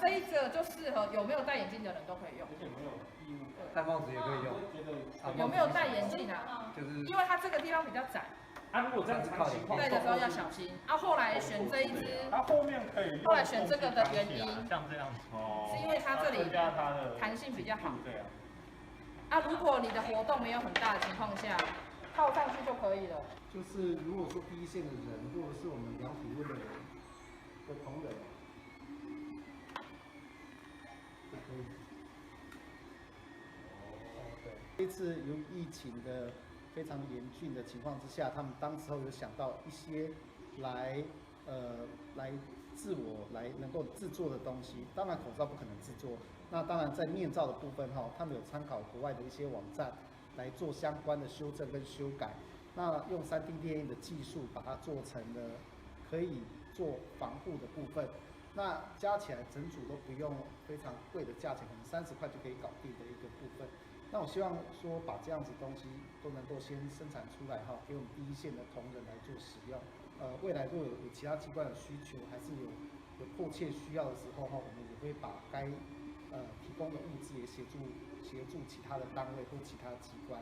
这一个就适合有没有戴眼镜的人都可以用，而且没有异物感。戴帽子也可以用。有没有戴眼镜啊？就是因为它这个地方比较窄。如果这样长情况戴的时候要小心。后来选这一支，它后面可以。后来选这个的原因，像这样子是因为它这里增加它的弹性比较好。对啊。如果你的活动没有很大的情况下，套上去就可以了。就是如果说第一线的人，或者是我们量体温的人的同仁，就可以。对。这次由于疫情的非常严峻的情况之下，他们当时候有想到一些来自我来能够制作的东西。当然口罩不可能制作，那当然在面罩的部分他们有参考国外的一些网站来做相关的修正跟修改。那用3D 列印的技术把它做成了可以做防护的部分。那加起来整组都不用非常贵的价钱，可能30块就可以搞定的一个部分。那我希望说把这样子东西都能够先生产出来给我们第一线的同仁来做使用。未来如果有其他机关的需求，还是有迫切需要的时候我们也会把该提供的物资也协助其他的单位或其他的机关。